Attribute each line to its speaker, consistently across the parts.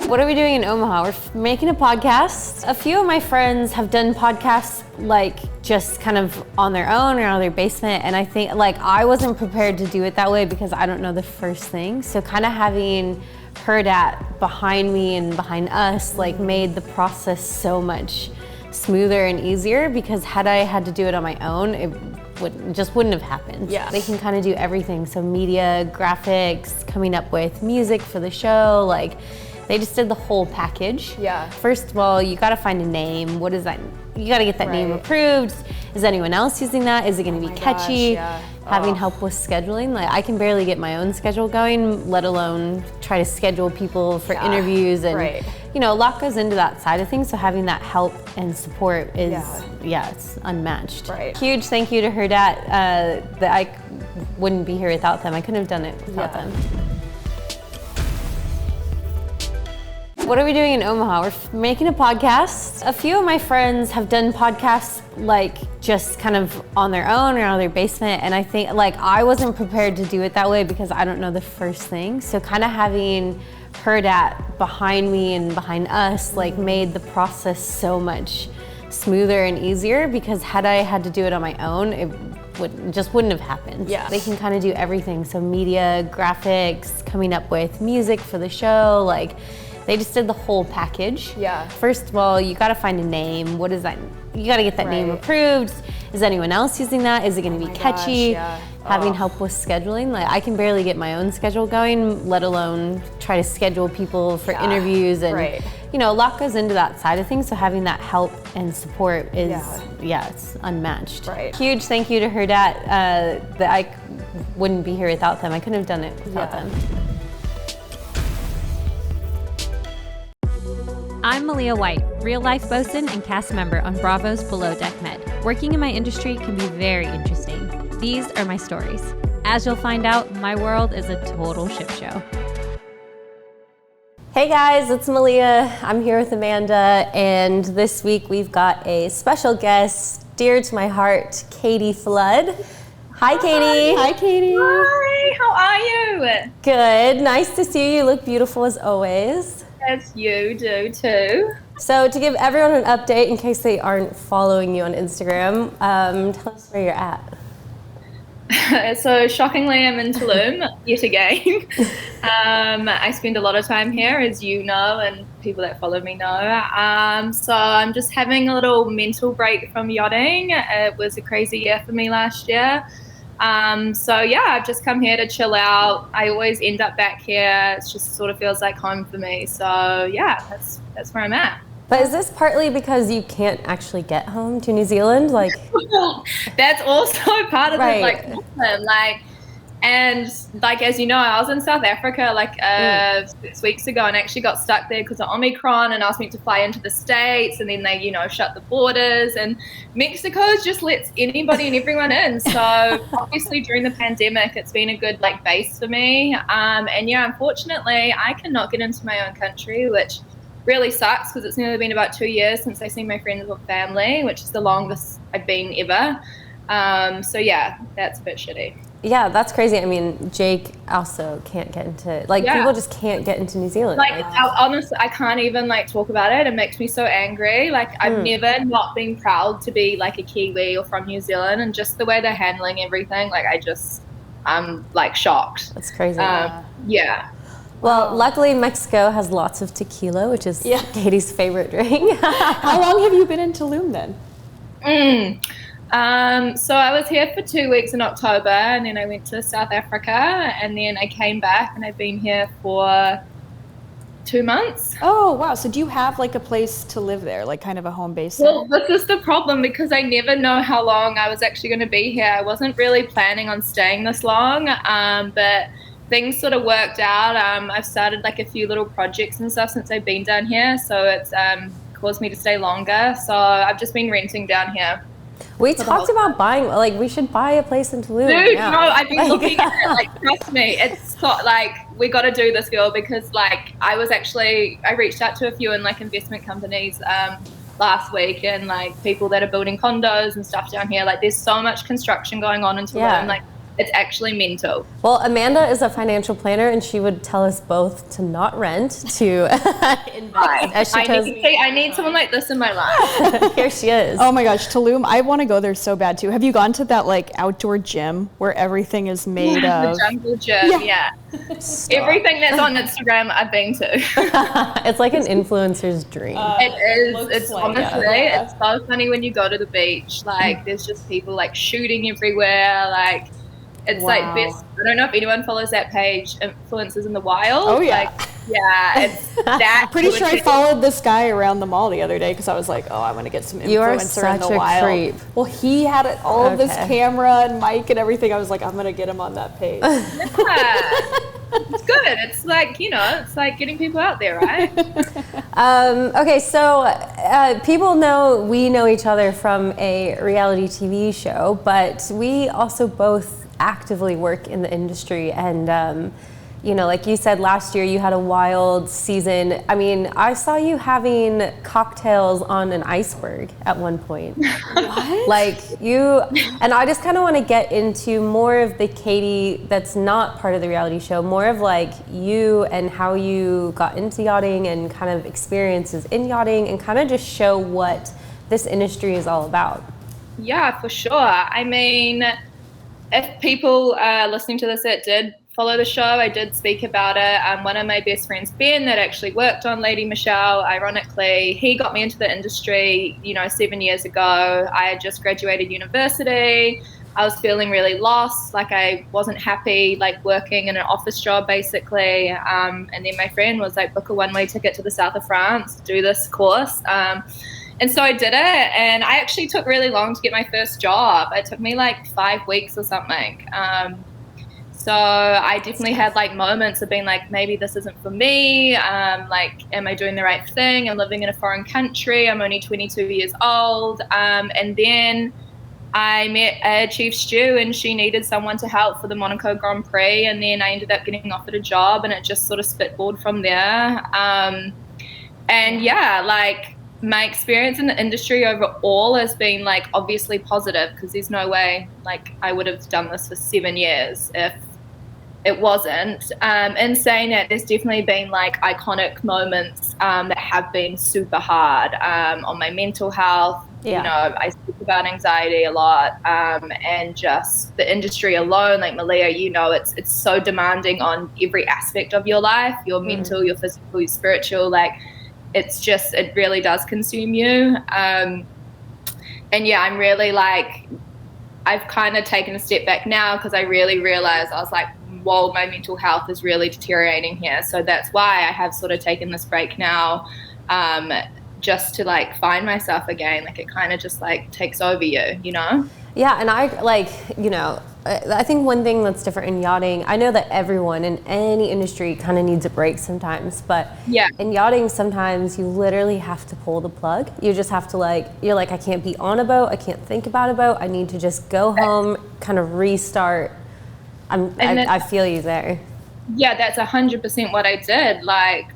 Speaker 1: What are we doing in Omaha? We're making a podcast. A few of my friends have done podcasts like just kind of on their own or out of their basement, and I think like I wasn't prepared to do it that way because I don't know the first thing. So kind of having Hurrdat behind me and behind us like made the process so much smoother and easier, because had I had to do it on my own, it wouldn't have happened.
Speaker 2: Yeah.
Speaker 1: They can kind of do everything. So media, graphics, coming up with music for the show, like they just did the whole package.
Speaker 2: Yeah.
Speaker 1: First of all, you gotta find a name. What is that? You gotta get that name approved. Is anyone else using that? Is it gonna be catchy?
Speaker 2: Gosh, yeah.
Speaker 1: Having help with scheduling. Like I can barely get my own schedule going, let alone try to schedule people for interviews, and you know, a lot goes into that side of things. So having that help and support is, it's unmatched.
Speaker 2: Right.
Speaker 1: Huge thank you to Hurrdat. That I wouldn't be here without them. I couldn't have done it without them. What are we doing in Omaha? We're making a podcast. A few of my friends have done podcasts like just kind of on their own or out of their basement, and I think like I wasn't prepared to do it that way because I don't know the first thing. So kind of having Hurrdat behind me and behind us like made the process so much smoother and easier, because had I had to do it on my own, it wouldn't have happened.
Speaker 2: Yeah.
Speaker 1: They can kind of do everything. So media, graphics, coming up with music for the show, like they just did the whole package.
Speaker 2: Yeah.
Speaker 1: First of all, you gotta find a name. What is that? You gotta get that name approved. Is anyone else using that? Is it gonna be catchy? Having help with scheduling. Like I can barely get my own schedule going, let alone try to schedule people for interviews, and you know, a lot goes into that side of things. So having that help and support is, it's unmatched.
Speaker 2: Right.
Speaker 1: Huge thank you to Hurrdat. That I wouldn't be here without them. I couldn't have done it without them.
Speaker 3: I'm Malia White, real-life bosun and cast member on Bravo's Below Deck Med. Working in my industry can be very interesting. These are my stories. As you'll find out, my world is a total shit show.
Speaker 1: Hey guys, it's Malia. I'm here with Amanda, and this week we've got a special guest, dear to my heart, Katie Flood. Hi, Katie.
Speaker 4: Hi, Katie. Hi, how are you?
Speaker 1: Good. Nice to see you. You look beautiful as always.
Speaker 4: As you do too.
Speaker 1: So to give everyone an update in case they aren't following you on Instagram, tell us where you're at.
Speaker 4: So shockingly, I'm in Tulum yet again. I spend a lot of time here, as you know, and people that follow me know. So I'm just having a little mental break from yachting. It was a crazy year for me last year. So yeah, I've just come here to chill out. I always end up back here. It just sort of feels like home for me. So yeah, that's where I'm at.
Speaker 1: But is this partly because you can't actually get home to New Zealand? Like
Speaker 4: that's also part of the problem. And as you know, I was in South Africa 6 weeks ago and actually got stuck there because of Omicron, and I was meant to fly into the States, and then they, shut the borders, and Mexico just lets anybody and everyone in. So obviously during the pandemic, it's been a good base for me. And yeah, unfortunately, I cannot get into my own country, which really sucks because it's nearly been about 2 years since I seen my friends or family, which is the longest I've been ever. So yeah, that's a bit shitty.
Speaker 1: Yeah, that's crazy. I mean, Jake also can't get into, people just can't get into New Zealand.
Speaker 4: Honestly, I can't even talk about it. It makes me so angry. I've never not been proud to be a Kiwi or from New Zealand, and just the way they're handling everything, I'm shocked.
Speaker 1: That's crazy.
Speaker 4: Yeah.
Speaker 1: Well, luckily Mexico has lots of tequila, which is Katie's favorite drink.
Speaker 2: How long have you been in Tulum then?
Speaker 4: So I was here for 2 weeks in October, and then I went to South Africa, and then I came back, and I've been here for 2 months.
Speaker 2: Oh, wow. So do you have a place to live there, kind of a home base?
Speaker 4: Well, this is the problem, because I never know how long I was actually going to be here. I wasn't really planning on staying this long, but things sort of worked out. I've started a few little projects and stuff since I've been down here, so it's caused me to stay longer. So I've just been renting down here.
Speaker 1: We talked about buying, we should buy a place in Tulum.
Speaker 4: Dude, no, I've been looking at it, trust me, it's got, we got to do this, girl, because, I reached out to a few in, investment companies last week, and, people that are building condos and stuff down here. There's so much construction going on in Tulum. It's actually mental.
Speaker 1: Well, Amanda is a financial planner, and she would tell us both to not rent, to invest.
Speaker 4: I need someone like this in my life.
Speaker 1: Here she is.
Speaker 2: Oh my gosh, Tulum, I want to go there so bad too. Have you gone to that like outdoor gym where everything is made of?
Speaker 4: The jungle gym, yeah. Everything that's on Instagram I've been to.
Speaker 1: It's like an influencer's dream.
Speaker 4: It is. It's
Speaker 2: like
Speaker 4: honestly, it's so funny when you go to the beach. Like, there's just people like shooting everywhere. Like, it's like best. I don't know if anyone follows that page, Influencers in the Wild.
Speaker 2: Oh yeah.
Speaker 4: Like, yeah, it's that.
Speaker 2: Pretty sure I followed this guy around the mall the other day because I was like, oh, I want to get some influencer
Speaker 1: You are
Speaker 2: in
Speaker 1: such
Speaker 2: the
Speaker 1: a
Speaker 2: wild.
Speaker 1: creep.
Speaker 2: Well, he had all of this camera and mic and everything. I was like, I'm gonna get him on that page.
Speaker 4: Yeah. It's good. It's like, it's like getting people out there, right?
Speaker 1: Okay, so people know we know each other from a reality TV show, but we also both actively work in the industry. And, like you said, last year you had a wild season. I mean, I saw you having cocktails on an iceberg at one point.
Speaker 2: What?
Speaker 1: Like and I just kind of want to get into more of the Katie that's not part of the reality show, more of like you and how you got into yachting and kind of experiences in yachting, and kind of just show what this industry is all about.
Speaker 4: Yeah, for sure. I mean, if people listening to this that did follow the show, I did speak about it. One of my best friends, Ben, that actually worked on Lady Michelle, ironically, he got me into the industry, 7 years ago. I had just graduated university. I was feeling really lost, like I wasn't happy, like working in an office job basically. And then my friend was like, book a one-way ticket to the south of France, do this course. And so I did it, and I actually took really long to get my first job. It took me like 5 weeks or something. So I definitely had like moments of being like, maybe this isn't for me. Like, am I doing the right thing? I'm living in a foreign country. I'm only 22 years old. And then I met Chief Stew, and she needed someone to help for the Monaco Grand Prix. And then I ended up getting offered a job, and it just sort of spitballed from there. And yeah, like, my experience in the industry overall has been like obviously positive, because there's no way like I would have done this for 7 years if it wasn't. In saying that, there's definitely been like iconic moments that have been super hard on my mental health.
Speaker 1: Yeah.
Speaker 4: I speak about anxiety a lot, and just the industry alone, like Malia, it's so demanding on every aspect of your life, your mental, your physical, your spiritual, like it really does consume you. And yeah, I'm really like, I've kind of taken a step back now, because I really realized, I was like, whoa, my mental health is really deteriorating here. So that's why I have sort of taken this break now, just to like find myself again. Like, it kind of just like takes over you,
Speaker 1: Yeah, and I like, I think one thing that's different in yachting, I know that everyone in any industry kind of needs a break sometimes, but
Speaker 4: yeah,
Speaker 1: in yachting, sometimes you literally have to pull the plug. You just have to you're like, I can't be on a boat, I can't think about a boat, I need to just go home, kind of restart. I feel you there.
Speaker 4: Yeah, that's 100% what I did. Like,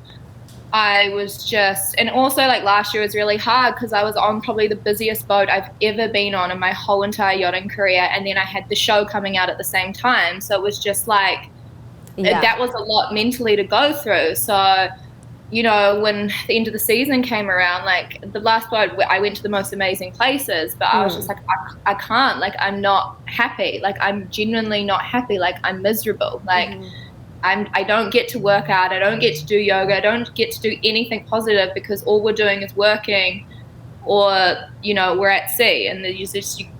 Speaker 4: I was just, and also like last year was really hard, because I was on probably the busiest boat I've ever been on in my whole entire yachting career, and then I had the show coming out at the same time, so it was just like, that was a lot mentally to go through. So, when the end of the season came around, like the last boat, I went to the most amazing places, but I was just like, I can't, like, I'm not happy, like I'm genuinely not happy, like I'm miserable, like I don't get to work out, I don't get to do yoga, I don't get to do anything positive, because all we're doing is working, or we're at sea, and you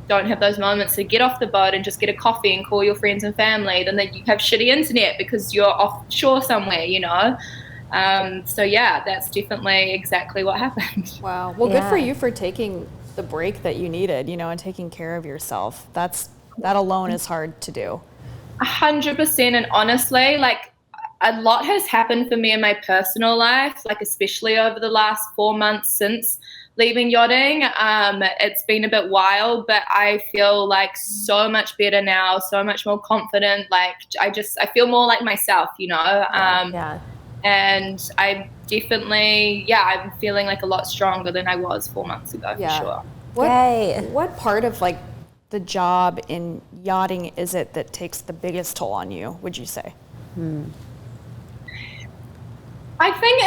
Speaker 4: don't have those moments to get off the boat and just get a coffee and call your friends and family. Then you have shitty internet because you're offshore somewhere, so yeah, that's definitely exactly what happened.
Speaker 2: Wow. Well, good for you for taking the break that you needed, and taking care of yourself. That alone is hard to do.
Speaker 4: 100%. And honestly, like, a lot has happened for me in my personal life, like especially over the last 4 months since leaving yachting. It's been a bit wild, but I feel like so much better now, so much more confident. Like, I feel more like myself, and I definitely, I'm feeling like a lot stronger than I was 4 months ago, for sure.
Speaker 2: What part of like the job in yachting is it that takes the biggest toll on you, would you say?
Speaker 4: I think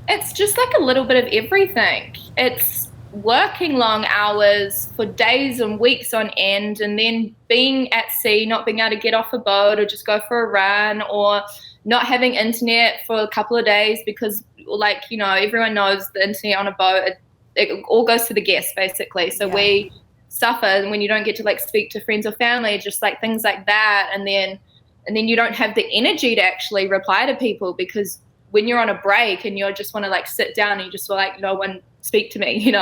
Speaker 4: it's just like a little bit of everything. It's working long hours for days and weeks on end, and then being at sea, not being able to get off a boat or just go for a run, or not having internet for a couple of days because, like, you know, everyone knows the internet on a boat, it all goes to the guests basically. So we suffer when you don't get to like speak to friends or family, just like things like that. And then you don't have the energy to actually reply to people, because when you're on a break and you just want to like sit down and you just feel like no one speak to me, you know?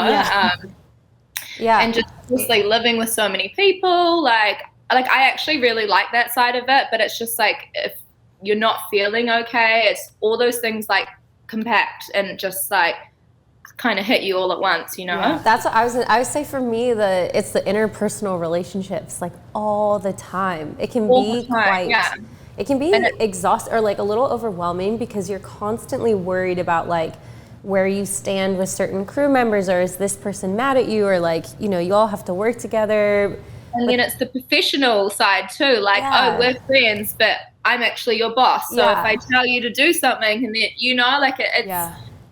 Speaker 4: And just like living with so many people, like I actually really like that side of it, but it's just like, if you're not feeling okay, it's all those things like compact and just like kind of hit you all at once, you know?
Speaker 1: That's what I would say for me, it's the interpersonal relationships, like all the time. It can be it can be exhausting or like a little overwhelming, because you're constantly worried about like where you stand with certain crew members, or is this person mad at you, or like, you know, you all have to work together.
Speaker 4: And then it's the professional side too, like, oh, we're friends, but I'm actually your boss. So if I tell you to do something, and then, you know, like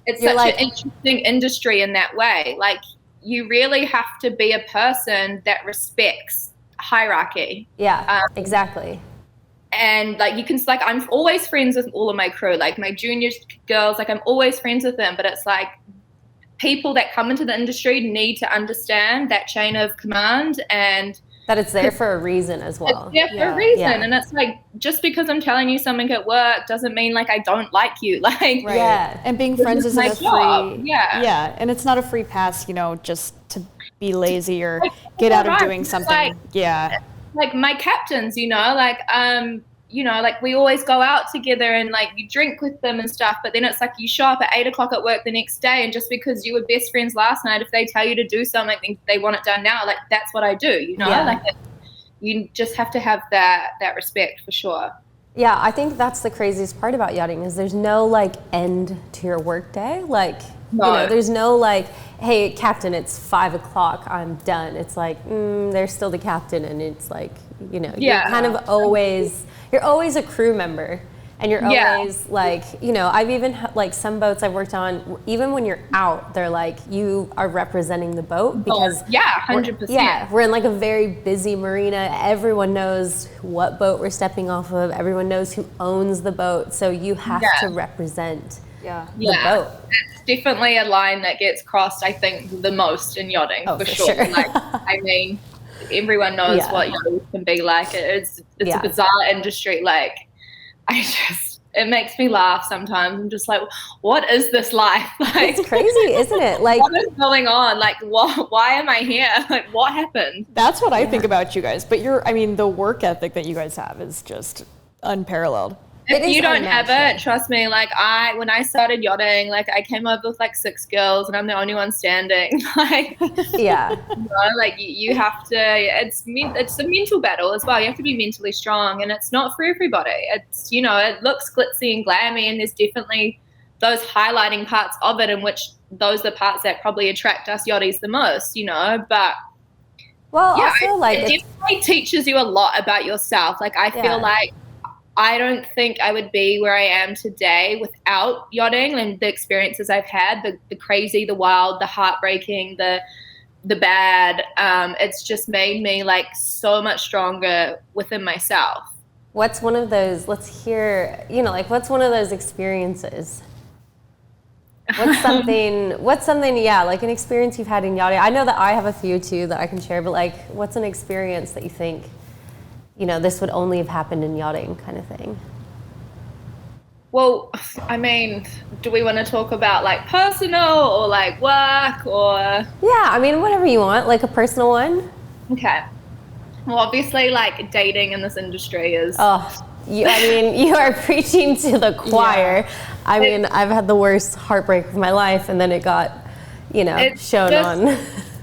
Speaker 4: it's such an interesting industry in that way. Like, you really have to be a person that respects hierarchy.
Speaker 1: Exactly.
Speaker 4: And like, you can, like, I'm always friends with all of my crew, like my junior girls, like I'm always friends with them, but it's like, people that come into the industry need to understand that chain of command, and
Speaker 1: that it's there for a reason as well.
Speaker 4: It's there for a reason. And it's like, just because I'm telling you something at work doesn't mean like I don't like you. Like,
Speaker 2: and being friends isn't a free, and it's not a free pass, you know, just to be lazy or get out of doing something.
Speaker 4: Like my captains, you know, like, you know, like we always go out together and like you drink with them and stuff, but then it's like you show up at 8 o'clock at work the next day, and just because you were best friends last night, if they tell you to do something, they want it done now, like that's what I do, you know? Like, you just have to have that respect for sure.
Speaker 1: Yeah, I think that's the craziest part about yachting, is there's no like end to your work day. Like, you know, there's no like, hey, captain, it's 5 o'clock, I'm done. It's like, there's still the captain, and it's like, you know, you're kind of you're always a crew member, and you're always like, you know, I've even like some boats I've worked on, even when you're out, they're like, you are representing the boat, because
Speaker 4: 100%.
Speaker 1: We're in like a very busy marina. Everyone knows what boat we're stepping off of. Everyone knows who owns the boat. So you have to represent the boat.
Speaker 4: It's definitely a line that gets crossed, I think, the most in yachting, for sure. Like, I mean, everyone knows what yachting can be like. It's a bizarre industry. Like, it makes me laugh sometimes. I'm just like, what is this life? Like,
Speaker 1: it's crazy, isn't it? Like,
Speaker 4: what is going on? Like, why am I here? Like, what happened?
Speaker 2: That's what I think about you guys. But the work ethic that you guys have is just unparalleled.
Speaker 4: If you don't have it, trust me, like when I started yachting, like I came over with like 6 girls and I'm the only one standing. Like, you know, like you have to, it's a mental battle as well. You have to be mentally strong, and it's not for everybody. It's, you know, it looks glitzy and glammy, and there's definitely those highlighting parts of it, in which those are the parts that probably attract us yachties the most, you know, but
Speaker 1: I feel like
Speaker 4: it definitely teaches you a lot about yourself. Like, I feel like I don't think I would be where I am today without yachting and the experiences I've had, the crazy, the wild, the heartbreaking, the bad. It's just made me like so much stronger within myself.
Speaker 1: What's one of those, let's hear, you know, like what's one of those experiences? What's something, like an experience you've had in yachting? I know that I have a few too that I can share, but like what's an experience that you think, you know, this would only have happened in yachting, kind of thing?
Speaker 4: Well, I mean, do we want to talk about like personal or like work or?
Speaker 1: Yeah, I mean, whatever you want, like a personal one.
Speaker 4: Okay. Well, obviously, like dating in this industry is.
Speaker 1: You are preaching to the choir. Yeah. I mean, I've had the worst heartbreak of my life, and then it got, you know, shown on.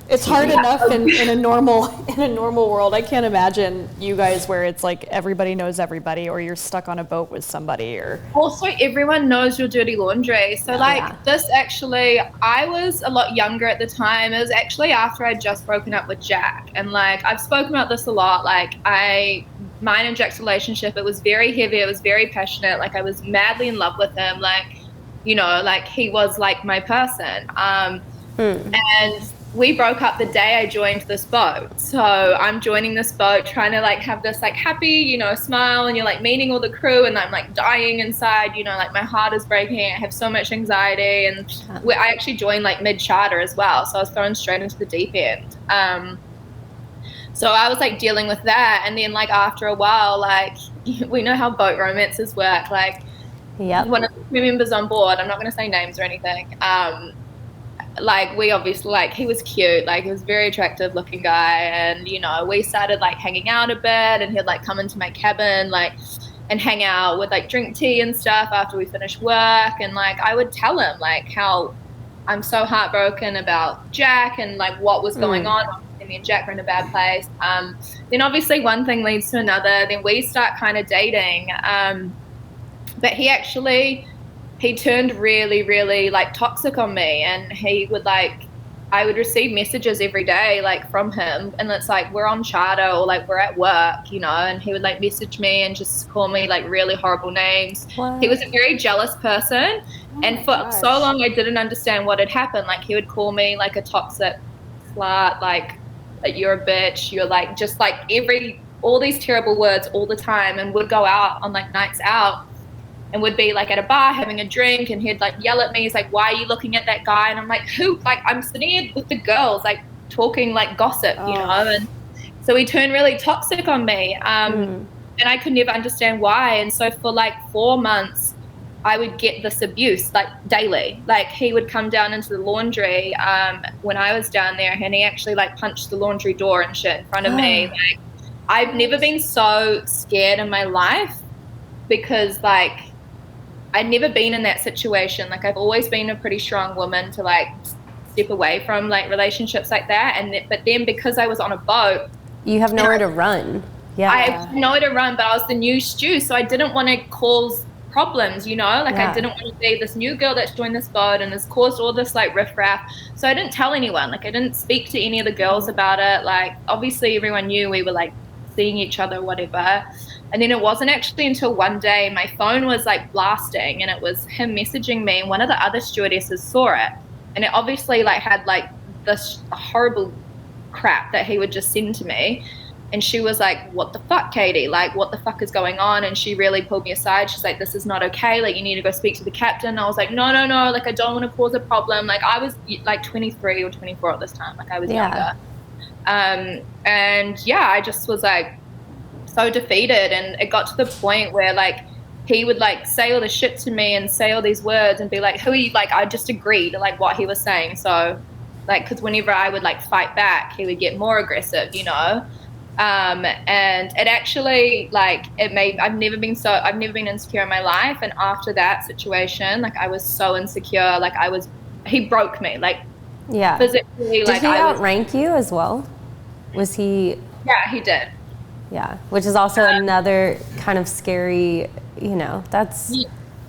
Speaker 2: It's hard enough in a normal world. I can't imagine you guys where it's like everybody knows everybody, or you're stuck on a boat with somebody, or
Speaker 4: also everyone knows your dirty laundry. So this actually, I was a lot younger at the time. It was actually after I'd just broken up with Jack, and like I've spoken about this a lot. Like mine and Jack's relationship, it was very heavy. It was very passionate. Like I was madly in love with him. Like, you know, like he was like my person. And we broke up the day I joined this boat. So I'm joining this boat trying to like have this like happy, you know, smile, and you're like meeting all the crew, and I'm like dying inside, you know, like my heart is breaking. I have so much anxiety, and I actually joined like mid-charter as well. So I was thrown straight into the deep end. So I was like dealing with that. And then like after a while, like we know how boat romances work. Like one of the crew members on board, I'm not going to say names or anything, like we obviously, like he was cute, like he was a very attractive looking guy, and you know we started like hanging out a bit, and he'd like come into my cabin like and hang out with like drink tea and stuff after we finished work. And like I would tell him like how I'm so heartbroken about Jack and like what was going on. Me and Jack were in a bad place. Then obviously one thing leads to another, then we start kind of dating, but he turned really, really like toxic on me, and he would like, I would receive messages every day like from him, and it's like we're on charter or like we're at work, you know, and he would like message me and just call me like really horrible names. What? He was a very jealous person, and for so long I didn't understand what had happened. Like he would call me like a toxic slut, like you're a bitch, you're like just like all these terrible words all the time, and would go out on like nights out and would be like at a bar having a drink, and he'd like yell at me. He's like, why are you looking at that guy? And I'm like, who? Like I'm sitting here with the girls like talking like gossip, you know. And so he turned really toxic on me, and I could never understand why. And so for like 4 months I would get this abuse like daily. Like he would come down into the laundry when I was down there, and he actually like punched the laundry door and shit in front of me. Like I've never been so scared in my life, because like I'd never been in that situation. Like I've always been a pretty strong woman to like step away from like relationships like that. But then because I was on a boat,
Speaker 1: you have nowhere to run.
Speaker 4: I have nowhere to run, but I was the new stew, so I didn't want to cause problems, you know. Like I didn't want to be this new girl that's joined this boat and has caused all this like riffraff. So I didn't tell anyone. Like I didn't speak to any of the girls about it. Like obviously everyone knew we were like seeing each other, whatever. And then it wasn't actually until one day my phone was like blasting, and it was him messaging me, and one of the other stewardesses saw it, and it obviously like had like this horrible crap that he would just send to me. And she was like, what the fuck, Katie? Like, what the fuck is going on? And she really pulled me aside. She's like, this is not okay. Like, you need to go speak to the captain. I was like, no. Like, I don't want to cause a problem. Like, I was like 23 or 24 at this time. Like, I was younger. And yeah, I just was like so defeated. And it got to the point where like he would like say all this shit to me and say all these words and be like, who are you? Like, I just agreed to like what he was saying. So like, because whenever I would like fight back, he would get more aggressive, you know. And it actually like I've never been insecure in my life. And after that situation, like I was so insecure. Like he broke me, like physically.
Speaker 1: Did he outrank you as well? Was he?
Speaker 4: Yeah, he did.
Speaker 1: Yeah, which is also another kind of scary, you know, that's.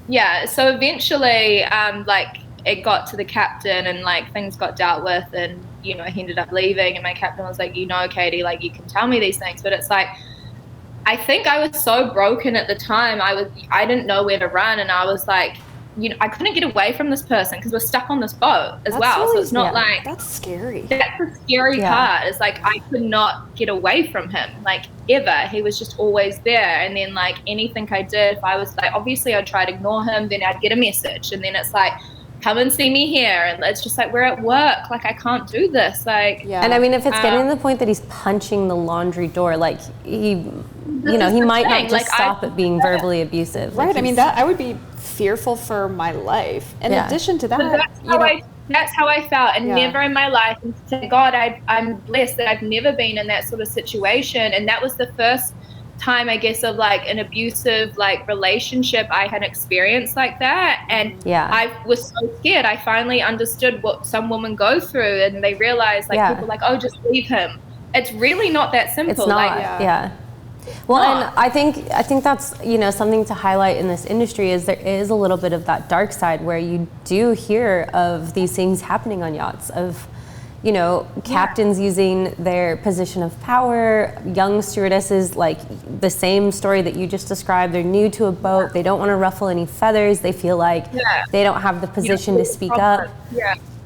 Speaker 4: Yeah, so eventually like it got to the captain, and like things got dealt with, and you know, he ended up leaving, and my captain was like, you know, Katie, like you can tell me these things. But it's like, I think I was so broken at the time, I didn't know where to run, and I was like, you know, I couldn't get away from this person because we're stuck on this boat as well. Really, so it's not like,
Speaker 2: that's scary.
Speaker 4: That's the scary part. It's like I could not get away from him, like ever. He was just always there. And then like anything I did, if I was like, obviously I'd try to ignore him, then I'd get a message, and then it's like, come and see me here. And it's just like, we're at work, like I can't do this. Like,
Speaker 1: and I mean, if it's getting to the point that he's punching the laundry door, like he, you know, he might not just like, stop at being verbally abusive.
Speaker 2: Right. Like I mean, that I would be fearful for my life. In addition to that,
Speaker 4: that's how I felt. And never in my life, and thank God I'm blessed that I've never been in that sort of situation. And that was the first time, I guess, of like an abusive like relationship I had experienced like that, and I was so scared. I finally understood what some women go through, and they realize like people are like, oh, just leave him. It's really not that simple.
Speaker 1: It's not.
Speaker 4: Like,
Speaker 1: well, and I think that's, you know, something to highlight in this industry is there is a little bit of that dark side where you do hear of these things happening on yachts, of, you know, captains using their position of power, young stewardesses, like the same story that you just described. They're new to a boat. They don't want to ruffle any feathers. They feel like they don't have the position to speak up.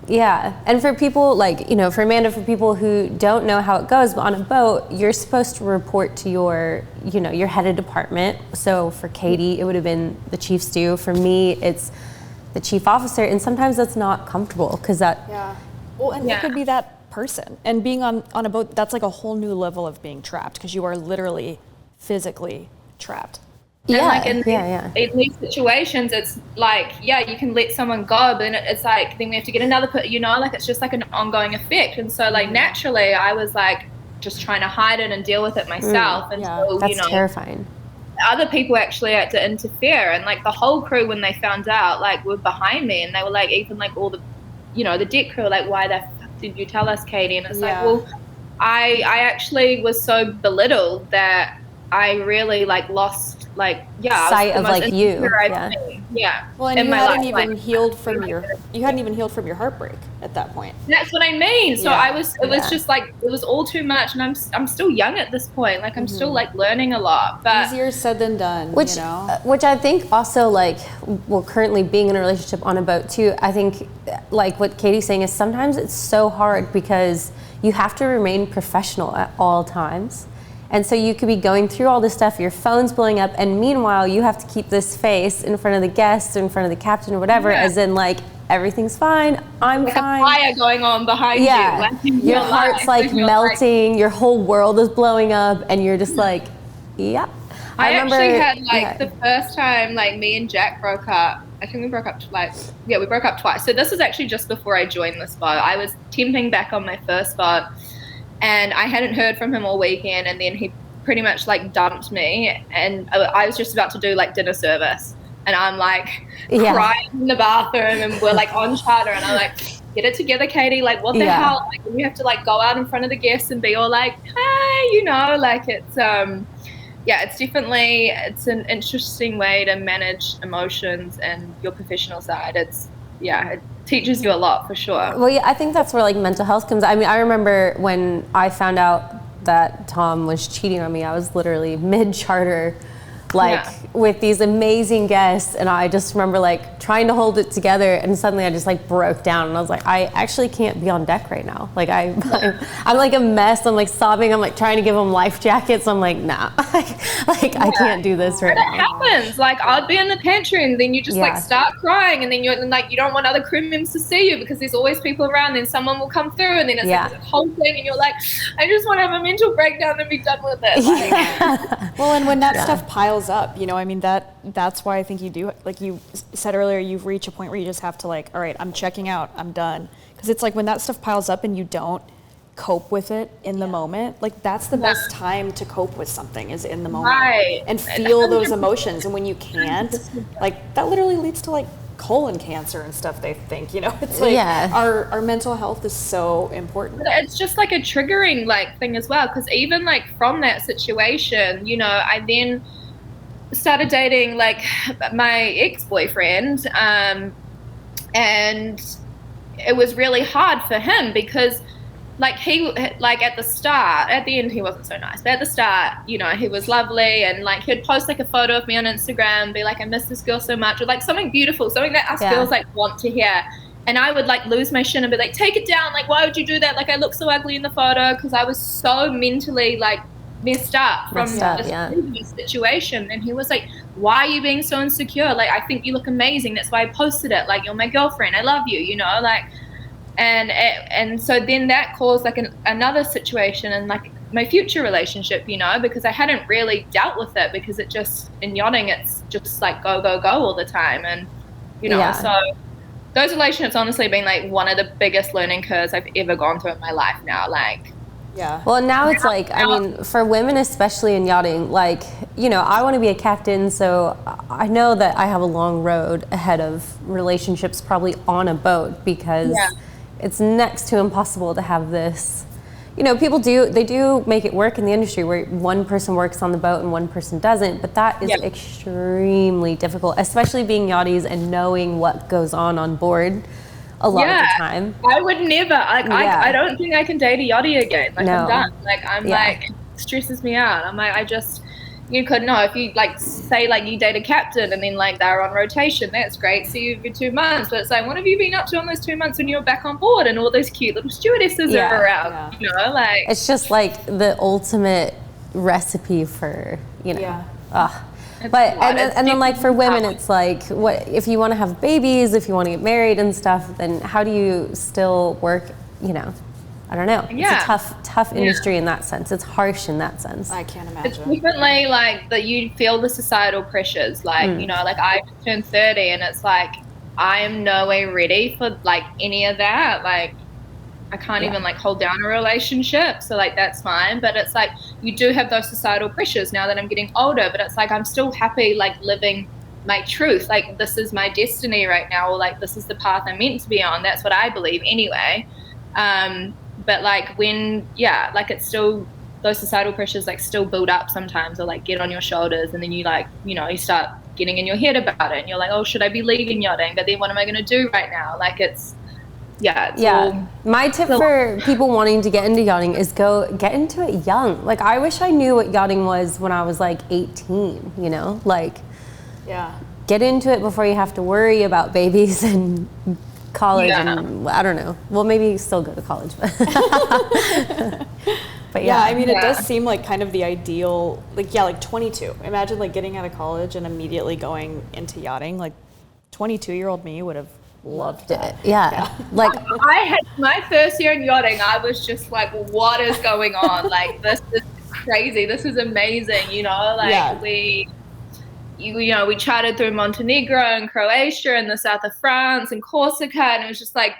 Speaker 1: Yeah, and for people like, you know, for Amanda, for people who don't know how it goes, but on a boat, you're supposed to report to your, you know, your head of department. So for Katie, it would have been the chief stew. For me, it's the chief officer, and sometimes that's not comfortable because that.
Speaker 2: Well, and it could be that person. And being on a boat, that's like a whole new level of being trapped because you are literally physically trapped.
Speaker 4: And like in these situations, it's like, you can let someone go, but then it's like, then we have to get another, you know, like it's just like an ongoing effect. And so like naturally I was like just trying to hide it and deal with it myself. And so,
Speaker 1: that's
Speaker 4: you know,
Speaker 1: terrifying.
Speaker 4: Other people actually had to interfere, and like the whole crew, when they found out, like were behind me, and they were like, even like all the, you know, the deck crew, like, why the fuck did you tell us, Katie? And it's like, well, I actually was so belittled that I really like lost like
Speaker 1: sight of like you.
Speaker 2: Well, and you hadn't even healed from your heartbreak at that point.
Speaker 4: That's what I mean. So I was, it was just like, it was all too much, and I'm still young at this point. Like I'm still like learning a lot, but
Speaker 2: easier said than done.
Speaker 1: Which,
Speaker 2: you know?
Speaker 1: Which I think also like, well, currently being in a relationship on a boat too, I think like what Katie's saying is sometimes it's so hard because you have to remain professional at all times. And so you could be going through all this stuff, your phone's blowing up, and meanwhile you have to keep this face in front of the guests or in front of the captain or whatever, as in like, everything's fine, I'm
Speaker 4: like
Speaker 1: fine.
Speaker 4: A fire going on behind you. Like
Speaker 1: your heart's like melting, your whole world is blowing up, and you're just like,
Speaker 4: I actually had like the first time like me and Jack broke up, I think we broke up twice. Yeah, we broke up twice. So this was actually just before I joined this boat. I was temping back on my first boat, and I hadn't heard from him all weekend, and then he pretty much like dumped me, and I was just about to do like dinner service, and I'm like crying in the bathroom, and we're like on charter, and I'm like, get it together, Katie, like what the hell, like you have to like go out in front of the guests and be all like, hey, you know, like it's it's definitely, it's an interesting way to manage emotions and your professional side. It teaches you a lot for sure.
Speaker 1: Well, I think that's where like mental health comes. I mean, I remember when I found out that Tom was cheating on me, I was literally mid-charter, like with these amazing guests, and I just remember like trying to hold it together, and suddenly I just like broke down, and I was like, I actually can't be on deck right now. Like I'm like a mess. I'm like sobbing. I'm like trying to give them life jackets. I'm like, nah, like I can't do this right now.
Speaker 4: It happens. Like I'd be in the pantry, and then you just like start crying, and then you're like, you don't want other crew members to see you because there's always people around. Then someone will come through, and then it's like this whole thing, and you're like, I just want to have a mental breakdown and be done with it. Like,
Speaker 2: well, and when that stuff piles up, you know, I mean, that's why I think you do, like you said earlier, you reach a point where you just have to like, all right, I'm checking out, I'm done. Because it's like when that stuff piles up and you don't cope with it in the moment, like that's the best time to cope with something, is in the moment. And feel those emotions. And when you can't, like that literally leads to like colon cancer and stuff, they think, you know. It's like our mental health is so important.
Speaker 4: But it's just like a triggering like thing as well, because even like from that situation, you know, I then started dating like my ex-boyfriend, and it was really hard for him because like he, like at the end he wasn't so nice, but at the start, you know, he was lovely, and like he'd post like a photo of me on Instagram and be like, I miss this girl so much, or like something beautiful, something that us girls like want to hear. And I would like lose my shit and be like, take it down, like why would you do that, like I look so ugly in the photo, because I was so mentally like messed up from this situation. And he was like, why are you being so insecure, like I think you look amazing, that's why I posted it, like you're my girlfriend, I love you, you know, like. And so then that caused like another situation in like my future relationship, you know, because I hadn't really dealt with it, because it just, in yachting, it's just like go, go, go all the time. And, you know, so those relationships honestly been like one of the biggest learning curves I've ever gone through in my life now. Like
Speaker 2: Yeah.
Speaker 1: Well, now it's like, I mean, for women, especially in yachting, like, you know, I want to be a captain, so I know that I have a long road ahead of relationships probably on a boat, because it's next to impossible to have this. You know, they do make it work in the industry where one person works on the boat and one person doesn't, but that is extremely difficult, especially being yachties and knowing what goes on board a lot of the time.
Speaker 4: I would never, like, I don't think I can date a yachty again. Like, I'm done. Like, like, it stresses me out. I'm like, you could know if you, like, say, like, you date a captain and then, like, they're on rotation, that's great, see you for 2 months, but it's like, what have you been up to on those 2 months when you're back on board and all those cute little stewardesses are around, you know, like.
Speaker 1: It's just, like, the ultimate recipe for, you know, But and then like for women, it's like, what if you want to have babies, if you want to get married and stuff, then how do you still work? You know, I don't know. It's a tough industry in that sense. It's harsh in that sense.
Speaker 2: I can't imagine.
Speaker 4: It's definitely like that. You feel the societal pressures, like you know, like I just turned 30, and it's like I am no way ready for like any of that. Like I can't even like hold down a relationship, so like that's fine. But it's like you do have those societal pressures now that I'm getting older, but it's like I'm still happy like living my truth. Like this is my destiny right now, or like this is the path I'm meant to be on. That's what I believe anyway. But like when like it's still those societal pressures like still build up sometimes, or like get on your shoulders, and then you like, you know, you start getting in your head about it and you're like, oh, should I be leaving yachting? But then what am I going to do right now? Like it's my tip for people wanting to get into yachting is go get into it young. Like I wish I knew what yachting was when I was like 18, you know, like get into it before you have to worry about babies and college and I don't know. Well, maybe still go to college, but but
Speaker 2: I mean, it does seem like kind of the ideal, like 22. Imagine like getting out of college and immediately going into yachting. Like 22-year-old me would have loved it.
Speaker 1: Like
Speaker 4: I had my first year in yachting, I was just like, what is going on? Like this is crazy, this is amazing, you know, like we charted through Montenegro and Croatia and the south of France and Corsica, and it was just like,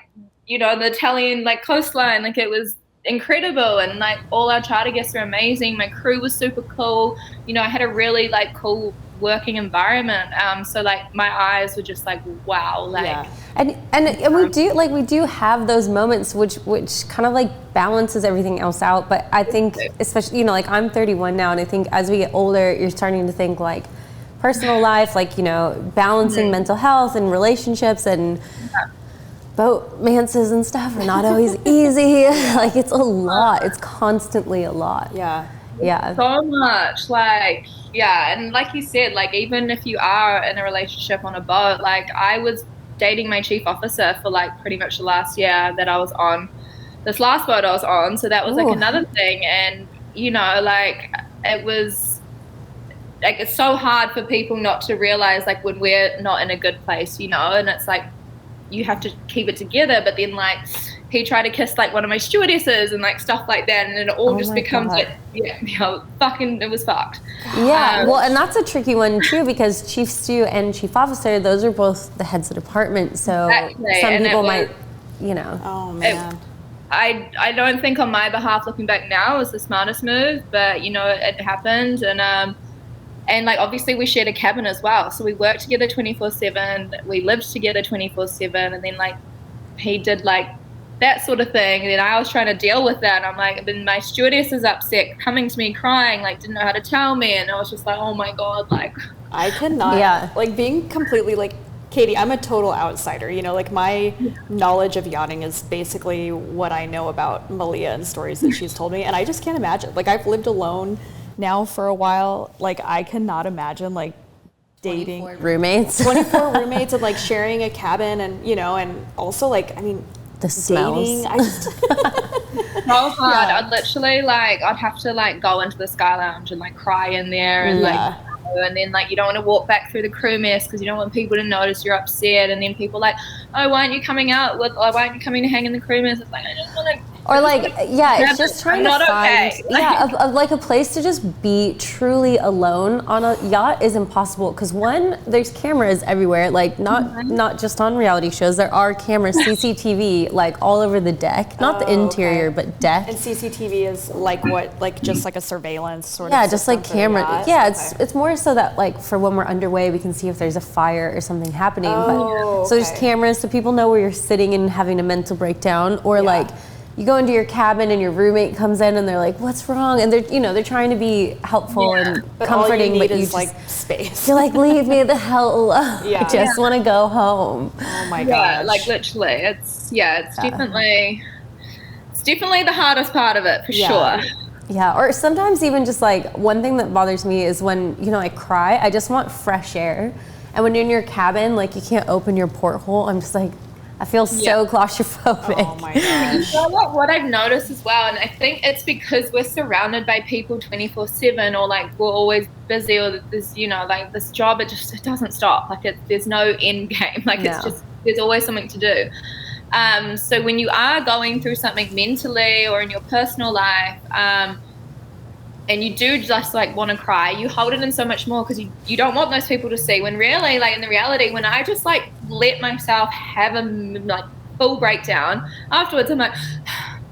Speaker 4: you know, the Italian like coastline, like it was incredible, and like all our charter guests are amazing, my crew was super cool, you know, I had a really like cool working environment, so like my eyes were just like wow, like
Speaker 1: and we do have those moments which kind of like balances everything else out. But I think especially, you know, like I'm 31 now, and I think as we get older you're starting to think like personal life, like, you know, balancing mental health and relationships and boat mances and stuff are not always easy. Like it's a lot, it's constantly a lot.
Speaker 4: So much, like and like you said, like even if you are in a relationship on a boat, like I was dating my chief officer for like pretty much the last year that I was on this last boat I was on, so that was like another thing. And you know, like it was like it's so hard for people not to realize like when we're not in a good place, you know, and it's like you have to keep it together. But then like he tried to kiss like one of my stewardesses and like stuff like that, and it all just becomes like fucking, it was fucked.
Speaker 1: Well, and that's a tricky one too, because chief stew and chief officer, those are both the heads of department, so some people might, you know.
Speaker 2: Oh man.
Speaker 4: I don't think on my behalf, looking back now, it was the smartest move, but you know, it happened. And like obviously we shared a cabin as well, so we worked together 24/7, we lived together 24/7, and then like he did like that sort of thing, and then I was trying to deal with that, and I'm like, then my stewardess is upset, coming to me crying, like didn't know how to tell me, and I was just like, oh my god, like
Speaker 2: I cannot like being completely like Katie, I'm a total outsider, you know, like my knowledge of yachting is basically what I know about Malia and stories that she's told me, and I just can't imagine. Like I've lived alone now for a while, like I cannot imagine like dating
Speaker 1: 24 roommates
Speaker 2: and like sharing a cabin, and you know, and also like, I mean,
Speaker 1: the smells.
Speaker 2: I just
Speaker 4: so hard. I'd literally like, I'd have to like go into the Sky Lounge and like cry in there, and like, and then like you don't want to walk back through the crew mess because you don't want people to notice you're upset, and then people like, oh, why aren't you coming out with, or why aren't you coming to hang in the crew mess? It's like, I just want to
Speaker 1: Or like, yeah, it's just trying to
Speaker 4: not
Speaker 1: find,
Speaker 4: okay.
Speaker 1: like a place to just be truly alone on a yacht is impossible. Because one, there's cameras everywhere, like not just on reality shows. There are cameras, CCTV, like all over the deck, not the interior, but deck.
Speaker 2: And CCTV is like what, like just like a surveillance sort of.
Speaker 1: Yeah, just like
Speaker 2: system for the
Speaker 1: camera.
Speaker 2: yacht?
Speaker 1: Yeah,
Speaker 2: Okay.
Speaker 1: it's more so that like for when we're underway, we can see if there's a fire or something happening.
Speaker 2: Oh,
Speaker 1: So there's
Speaker 2: okay.
Speaker 1: cameras so people know where you're sitting and having a mental breakdown, or like you go into your cabin and your roommate comes in and they're like, "What's wrong?" And they're trying to be helpful and
Speaker 2: But
Speaker 1: comforting,
Speaker 2: all you need
Speaker 1: but you
Speaker 2: is
Speaker 1: just
Speaker 2: like space.
Speaker 1: you're like, "Leave me the hell alone.
Speaker 2: Yeah.
Speaker 1: I just want to go home."
Speaker 2: Oh my
Speaker 4: Yeah,
Speaker 2: gosh.
Speaker 4: like literally, it's definitely the hardest part of it for sure.
Speaker 1: Yeah, or sometimes even just like one thing that bothers me is when, I cry, I just want fresh air. And when you're in your cabin, like you can't open your porthole, I'm just like, I feel so claustrophobic.
Speaker 2: Oh my gosh.
Speaker 4: You know what I've noticed as well, and I think it's because we're surrounded by people 24/7, or like we're always busy, or there's like this job, it doesn't stop. Like there's no end game. Like it's just, there's always something to do. So when you are going through something mentally or in your personal life, and you do just like want to cry, you hold it in so much more because you don't want those people to see. When really, like in the reality, when I just like let myself have a like full breakdown afterwards, I'm like,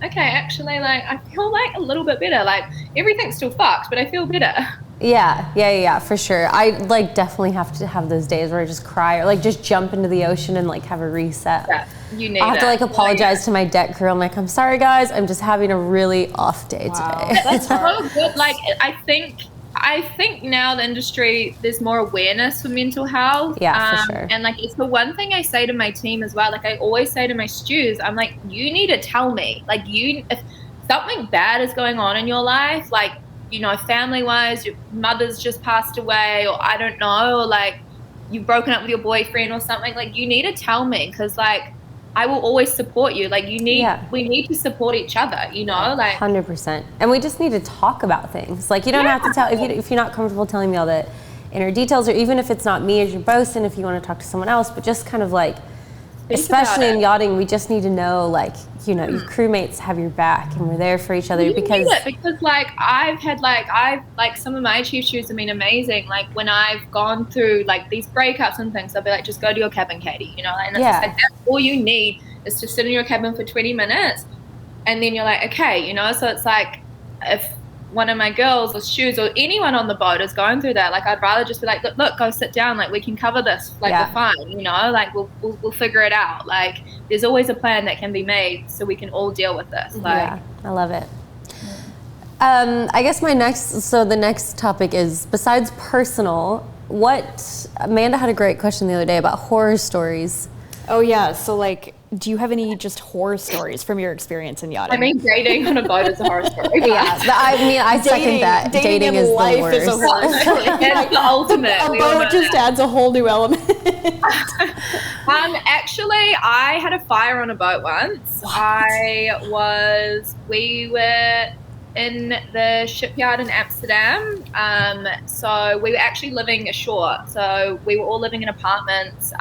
Speaker 4: okay, actually, like I feel like a little bit better. Like everything's still fucked, but I feel better.
Speaker 1: Yeah, for sure. I like definitely have to have those days where I just cry or like just jump into the ocean and like have a reset.
Speaker 4: Yeah, you need
Speaker 1: I have to like apologize to my deck crew. I'm like, I'm sorry guys, I'm just having a really off day today.
Speaker 2: That's hard.
Speaker 4: So good. Like I think now the industry, there's more awareness for mental health.
Speaker 1: Yeah, for sure.
Speaker 4: And like it's the one thing I say to my team as well. Like I always say to my stews, I'm like, you need to tell me. Like if something bad is going on in your life, like family wise, your mother's just passed away, or I don't know, or like you've broken up with your boyfriend or something, like you need to tell me, because like I will always support you. Like we need to support each other, like
Speaker 1: 100%. And we just need to talk about things. Like you don't have to tell, if you're not comfortable telling me all the inner details, or even if it's not me as your bosun, if you want to talk to someone else, but just kind of like, especially in yachting, we just need to know, like, your crewmates have your back and we're there for each other. Because
Speaker 4: like I've some of my chief stews have been amazing. Like when I've gone through like these breakups and things, I'll be like, just go to your cabin, Katie, and it's just like that's all you need is to sit in your cabin for 20 minutes and then you're like, okay, so it's like if one of my girls or stews or anyone on the boat is going through that, like I'd rather just be like, look, go sit down, like we can cover this, like we're fine, like we'll figure it out. Like there's always a plan that can be made so we can all deal with this. Like
Speaker 1: I love it. I guess the next topic is, besides personal, Amanda had a great question the other day about horror stories.
Speaker 2: Oh yeah, so like, do you have any just horror stories from your experience in yachting?
Speaker 4: I mean, dating on a boat is a horror story.
Speaker 1: I second that. Dating is
Speaker 2: life
Speaker 1: the worst.
Speaker 2: is a horror story.
Speaker 4: It's the ultimate.
Speaker 2: A boat just adds a whole new element.
Speaker 4: Actually, I had a fire on a boat once. We were in the shipyard in Amsterdam. So we were actually living ashore. So we were all living in apartments.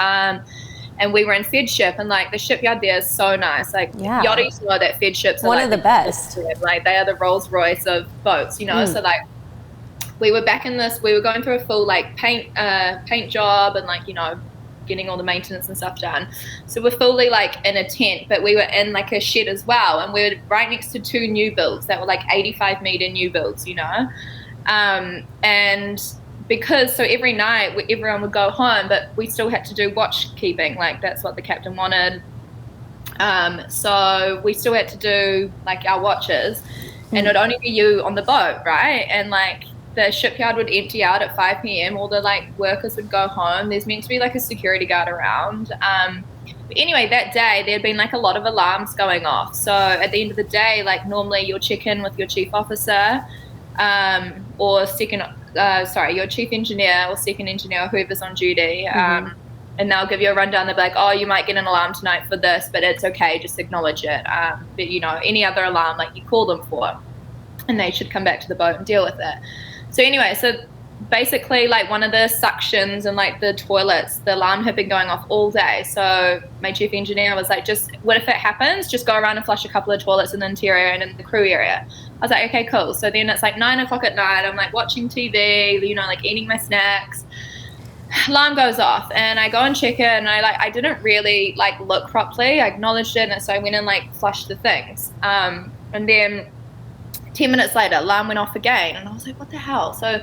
Speaker 4: And we were in Fed ship, and like the shipyard there is so nice. Like yachties know that Fed ships are
Speaker 1: one
Speaker 4: like
Speaker 1: of the best.
Speaker 4: Like they are the Rolls Royce of boats, So like we were back in this. We were going through a full like paint job and like getting all the maintenance and stuff done. So we're fully like in a tent, but we were in like a shed as well, and we were right next to two new builds that were like 85-meter new builds, and because so every night everyone would go home, but we still had to do watch keeping. Like that's what the captain wanted. So we still had to do like our watches, and it'd only be you on the boat, right? And like the shipyard would empty out at 5 p.m. All the like workers would go home. There's meant to be like a security guard around. But anyway, that day there'd been like a lot of alarms going off. So at the end of the day, like normally you'll check in with your chief officer, or your chief engineer or second engineer, whoever's on duty, and they'll give you a rundown. They'll be like, oh, you might get an alarm tonight for this, but it's okay, just acknowledge it. But any other alarm, like you call them for, and they should come back to the boat and deal with it. So anyway, so basically like one of the suctions and like the toilets, the alarm had been going off all day. So my chief engineer was like, just what if it happens? Just go around and flush a couple of toilets in the interior and in the crew area. I was like, okay, cool. So then it's like 9 o'clock at night. I'm like watching TV, you know, like eating my snacks. Alarm goes off and I go and check it, and I didn't really like look properly. I acknowledged it, and so I went and like flushed the things. And then 10 minutes later, alarm went off again, and I was like, what the hell? So,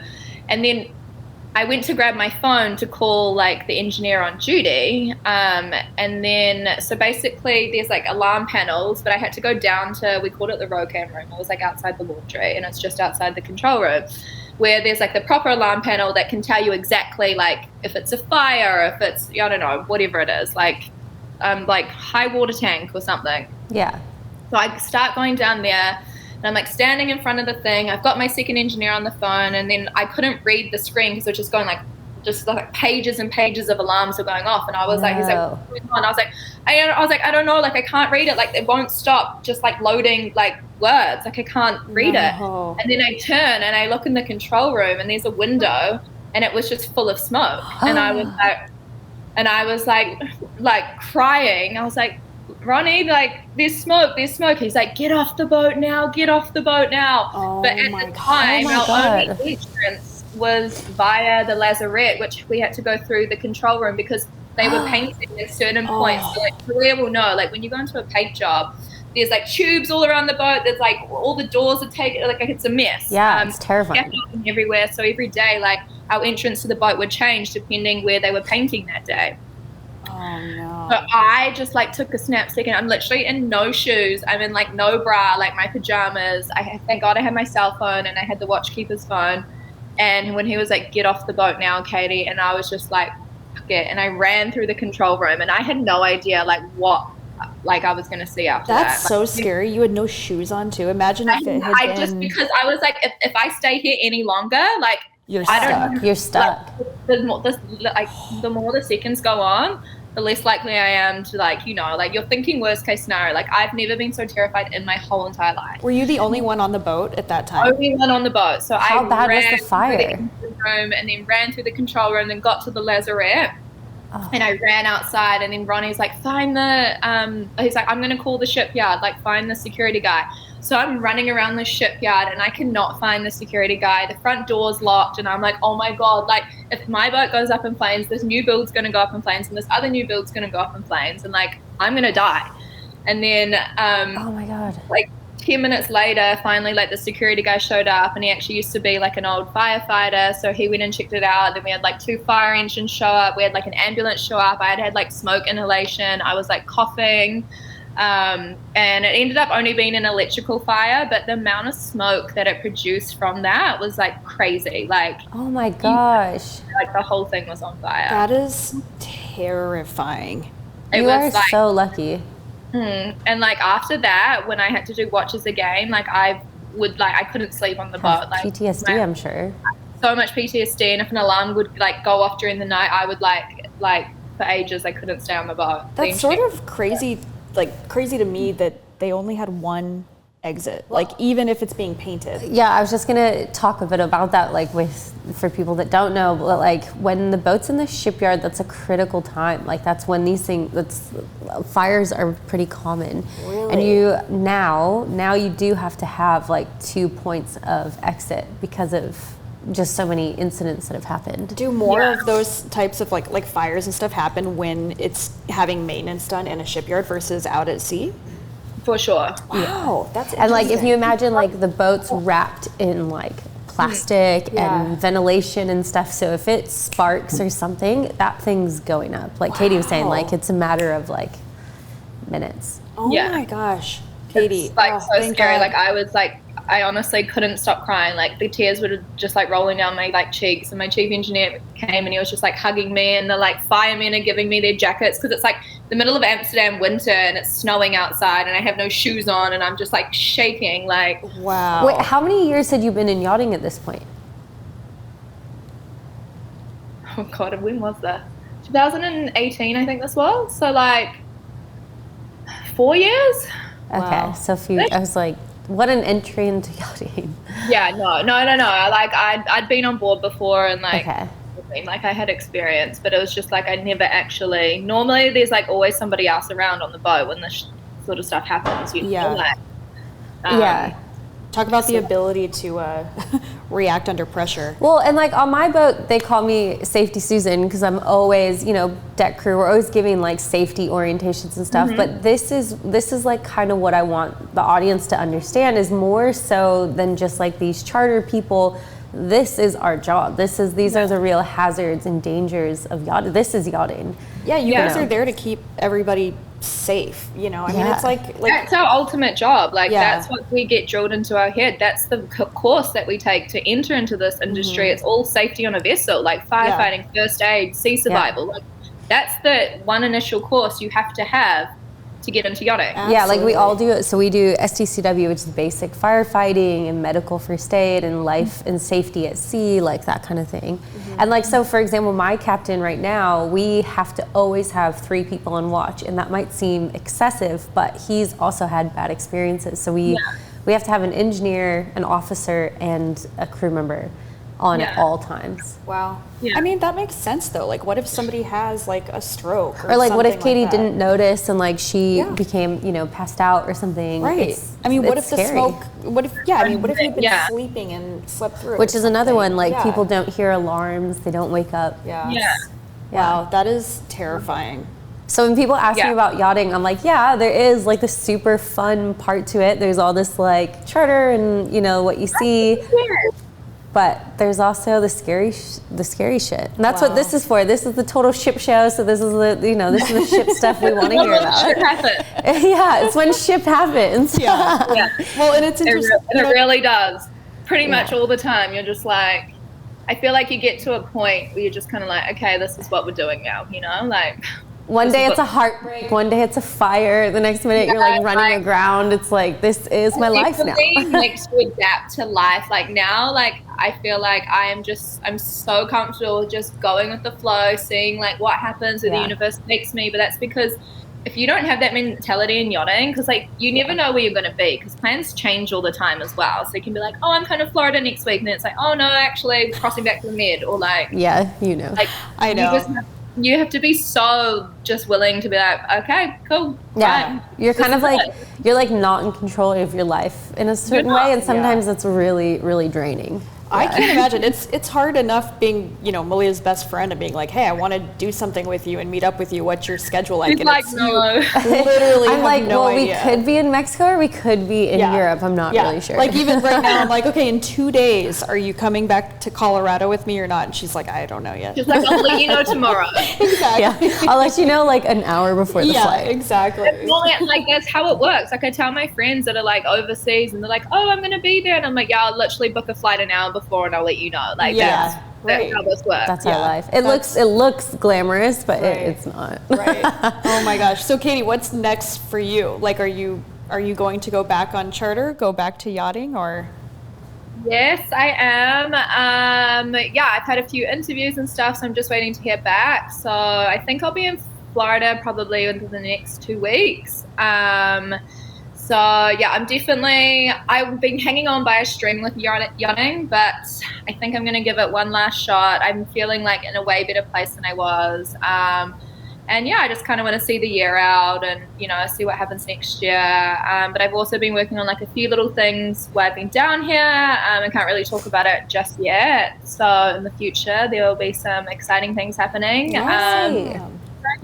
Speaker 4: and then I went to grab my phone to call like the engineer on duty. And then, so basically there's like alarm panels, but I had to go down to, we called it the row cam room. It was like outside the laundry, and it's just outside the control room, where there's like the proper alarm panel that can tell you exactly like if it's a fire, or if it's, I don't know, whatever it is, like high water tank or something.
Speaker 1: Yeah.
Speaker 4: So I start going down there, and I'm like standing in front of the thing. I've got my second engineer on the phone, and then I couldn't read the screen because it was just going like, just like pages and pages of alarms were going off. And I was like, he's like, what's going on? I was like, I don't know. Like, I can't read it. Like, it won't stop just like loading like words. Like, I can't read it. And then I turn and I look in the control room, and there's a window, and it was just full of smoke. And I was like crying. I was like, Ronnie, like, there's smoke. He's like, get off the boat now. But at the time, our only entrance was via the lazarette, which we had to go through the control room because they were painting at certain points. So like, Malia will know, like when you go into a paint job, there's like tubes all around the boat. There's like all the doors are taken, like it's a mess.
Speaker 1: Yeah, it's terrifying.
Speaker 4: Everywhere. So every day, like our entrance to the boat would change depending where they were painting that day.
Speaker 2: Oh no.
Speaker 4: So I just like took a snap second. I'm literally in no shoes. I'm in like no bra, like my pajamas. Thank God I had my cell phone, and I had the watchkeeper's phone. And when he was like, get off the boat now, Katie, and I was just like, fuck it. And I ran through the control room, and I had no idea like what like I was going to see after that.
Speaker 2: That's so scary. You had no shoes on too. Imagine if it had been...
Speaker 4: just, because I was like, if I stay here any longer, like,
Speaker 1: you're stuck.
Speaker 4: The more the seconds go on, the less likely I am to, like, you know, like, you're thinking worst case scenario. Like, I've never been so terrified in my whole entire life.
Speaker 2: Were you the only one on the boat at that time?
Speaker 4: Only one on the boat. So
Speaker 1: how bad was the fire?
Speaker 4: The room, and then ran through the control room, then got to the lazarette. Oh. And I ran outside, and then Ronnie's like, find the, he's like, I'm going to call the shipyard, like, find the security guy. So I'm running around the shipyard, and I cannot find the security guy. The front door's locked, and I'm like, oh my God, like, if my boat goes up in flames, this new build's going to go up in flames, and this other new build's going to go up in flames, and like, I'm going to die. And then,
Speaker 1: oh my God,
Speaker 4: like 10 minutes later, finally, like, the security guy showed up, and he actually used to be like an old firefighter. So he went and checked it out. Then we had like 2 fire engines show up. We had like an ambulance show up. I had like smoke inhalation. I was like coughing. And it ended up only being an electrical fire, but the amount of smoke that it produced from that was like crazy. Like,
Speaker 1: oh my gosh,
Speaker 4: like the whole thing was on fire.
Speaker 2: That is terrifying.
Speaker 1: You are like, so lucky.
Speaker 4: And like after that, when I had to do watches again, like I couldn't sleep on the boat. Like
Speaker 1: PTSD, I'm sure.
Speaker 4: So much PTSD, and if an alarm would like go off during the night, I would like for ages I couldn't stay on the boat.
Speaker 2: That's sort of crazy. Like crazy to me that they only had one exit, like even if it's being painted.
Speaker 1: Yeah, I was just gonna talk a bit about that, like for people that don't know, but like when the boat's in the shipyard, that's a critical time. Like that's when these fires are pretty common. Really? And you now you do have to have like 2 points of exit because of just so many incidents that have happened.
Speaker 2: Do more of those types of like fires and stuff happen when it's having maintenance done in a shipyard versus out at sea?
Speaker 4: For sure.
Speaker 2: Wow, that's interesting.
Speaker 1: And like if you imagine like the boat's wrapped in like plastic and ventilation and stuff, so if it sparks or something, that thing's going up. Like Katie was saying, like it's a matter of like minutes.
Speaker 2: Oh my gosh, Katie.
Speaker 4: It's like so scary. God. Like I was like, I honestly couldn't stop crying. Like the tears were just like rolling down my like cheeks, and my chief engineer came and he was just like hugging me, and the like firemen are giving me their jackets because it's like the middle of Amsterdam winter and it's snowing outside, and I have no shoes on, and I'm just like shaking. Like,
Speaker 2: wow.
Speaker 1: Wait, how many years had you been in yachting at this point?
Speaker 4: Oh God, when was that? 2018, I think this was. So like 4 years.
Speaker 1: Okay, so I was like what an entry into yachting.
Speaker 4: Yeah, no. Like I'd been on board before and like,
Speaker 1: Okay.
Speaker 4: like I had experience, but it was just like I never actually. Normally, there's like always somebody else around on the boat when this sort of stuff happens. You feel like,
Speaker 1: yeah.
Speaker 2: Talk about the ability to react under pressure.
Speaker 1: Well, and like on my boat, they call me Safety Susan because I'm always, you know, deck crew. We're always giving like safety orientations and stuff. But this is like kind of what I want the audience to understand is more so than just like these charter people. This is our job. These are the real hazards and dangers of yachting. This is yachting.
Speaker 2: Yeah, you guys are there to keep everybody safe, you know. I mean, it's like
Speaker 4: that's our ultimate job. Like that's what we get drilled into our head. That's the course that we take to enter into this industry. It's all safety on a vessel, like firefighting, first aid, sea survival. Like that's the one initial course you have to have to get into yachting.
Speaker 1: Absolutely. Yeah, like we all do it. So we do STCW, which is basic firefighting and medical first aid and life and safety at sea, like that kind of thing. And like, so for example, my captain right now, we have to always have 3 people on watch, and that might seem excessive, but he's also had bad experiences. So we have to have an engineer, an officer, and a crew member on at all times.
Speaker 2: Wow. I mean, that makes sense though. Like, what if somebody has like a stroke
Speaker 1: or like what if Katie didn't notice and like she became, you know, passed out or something?
Speaker 2: Right. I mean, what if
Speaker 1: scary.
Speaker 2: the smoke, what if you'd been sleeping and slept through?
Speaker 1: Which is another one, like people don't hear alarms, they don't wake up.
Speaker 2: Wow, that is terrifying.
Speaker 1: So when people ask me about yachting, I'm like, yeah, there is like this super fun part to it. There's all this like charter and, you know, what you see. But there's also the scary shit. And that's what this is for. This is the total ship show. So this is this is the ship stuff we want to hear about.
Speaker 4: Ship happens.
Speaker 1: Yeah, it's when ship happens.
Speaker 2: Well, and it's interesting.
Speaker 4: It really does. Pretty much all the time. You're just like, I feel like you get to a point where you're just kind of like, okay, this is what we're doing now. You know, like.
Speaker 1: One day it's a heartbreak, one day it's a fire, the next minute you're like running aground. It's like, this is my life now.
Speaker 4: It makes you adapt to life. Like now, like I feel like I'm so comfortable with just going with the flow, seeing like what happens, where the universe takes me. But that's because if you don't have that mentality in yachting, because like you never know where you're going to be, because plans change all the time as well. So you can be like, oh, I'm kind of Florida next week, and then it's like, oh no, actually crossing back to the Med, or like like
Speaker 2: I know.
Speaker 4: You have to be so just willing to be like, okay, cool.
Speaker 1: Yeah, you're kind of like, you're like not in control of your life in a certain way, and sometimes it's really, really draining.
Speaker 2: I can't imagine. It's hard enough being, you know, Malia's best friend and being like, hey, I want to do something with you and meet up with you. What's your schedule like?
Speaker 4: She's
Speaker 2: and
Speaker 4: like,
Speaker 2: it's,
Speaker 4: no.
Speaker 2: Literally
Speaker 1: I'm
Speaker 2: have
Speaker 1: like,
Speaker 2: no
Speaker 1: well,
Speaker 2: idea.
Speaker 1: we could be in Mexico or we could be in Europe. I'm not really sure.
Speaker 2: Like even right now, I'm like, okay, in 2 days, are you coming back to Colorado with me or not? And she's like, I don't know yet.
Speaker 4: She's like, I'll let you know tomorrow.
Speaker 2: Exactly.
Speaker 1: Yeah, I'll let you know like an hour before the flight.
Speaker 2: Yeah, exactly.
Speaker 4: Well, like that's how it works. Like I tell my friends that are like overseas and they're like, oh, I'm going to be there. And I'm like, yeah, I'll literally book a flight an hour before and I'll let you know. Like that's how this works.
Speaker 1: That's our life. It looks glamorous, but it's not.
Speaker 2: Right. Oh my gosh. So Katie, what's next for you? Like, are you going to go back on charter, go back to yachting, or?
Speaker 4: Yes, I am. I've had a few interviews and stuff, so I'm just waiting to hear back. So I think I'll be in Florida probably within the next 2 weeks. So yeah, I've been hanging on by a string with yachting, but I think I'm going to give it one last shot. I'm feeling like in a way better place than I was. And yeah, I just kind of want to see the year out and, you know, see what happens next year. But I've also been working on like a few little things while I've been down here. I can't really talk about it just yet. So in the future, there will be some exciting things happening.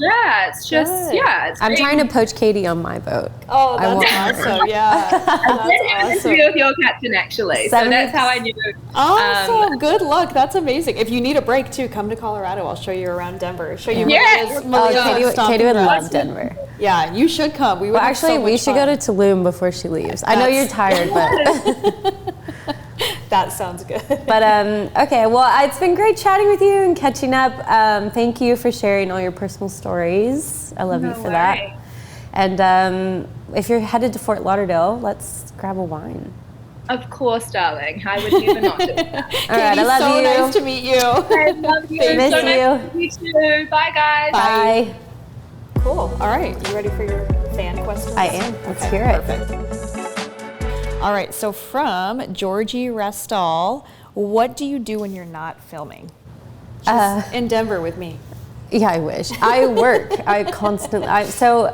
Speaker 4: It's just, it's
Speaker 1: I'm trying to poach Katie on my boat.
Speaker 2: Oh, that's awesome. Yeah.
Speaker 4: That's awesome. With your captain, actually. So that's how I knew.
Speaker 2: Awesome. Good luck. That's amazing. If you need a break, too, come to Colorado. I'll show you around Denver. Show you
Speaker 1: Katie would love Denver.
Speaker 2: Yeah, you should come. We
Speaker 1: should go to Tulum before she leaves. I know you're tired, but...
Speaker 2: That sounds good.
Speaker 1: But okay, well, it's been great chatting with you and catching up. Thank you for sharing all your personal stories. I love you for that. And if you're headed to Fort Lauderdale, let's grab a wine.
Speaker 4: Of course, darling. I would never not do that.
Speaker 1: All right, I love you.
Speaker 2: So nice to meet you.
Speaker 4: I love you.
Speaker 1: Miss
Speaker 4: so
Speaker 1: you.
Speaker 4: Nice to meet you. Bye, guys.
Speaker 1: Bye.
Speaker 2: Cool. All right. You ready for your fan question?
Speaker 1: I am. Let's hear it.
Speaker 2: Perfect. All right, so from Georgie Restall, what do you do when you're not filming? She's in Denver with me.
Speaker 1: Yeah, I wish. I work. I constantly. So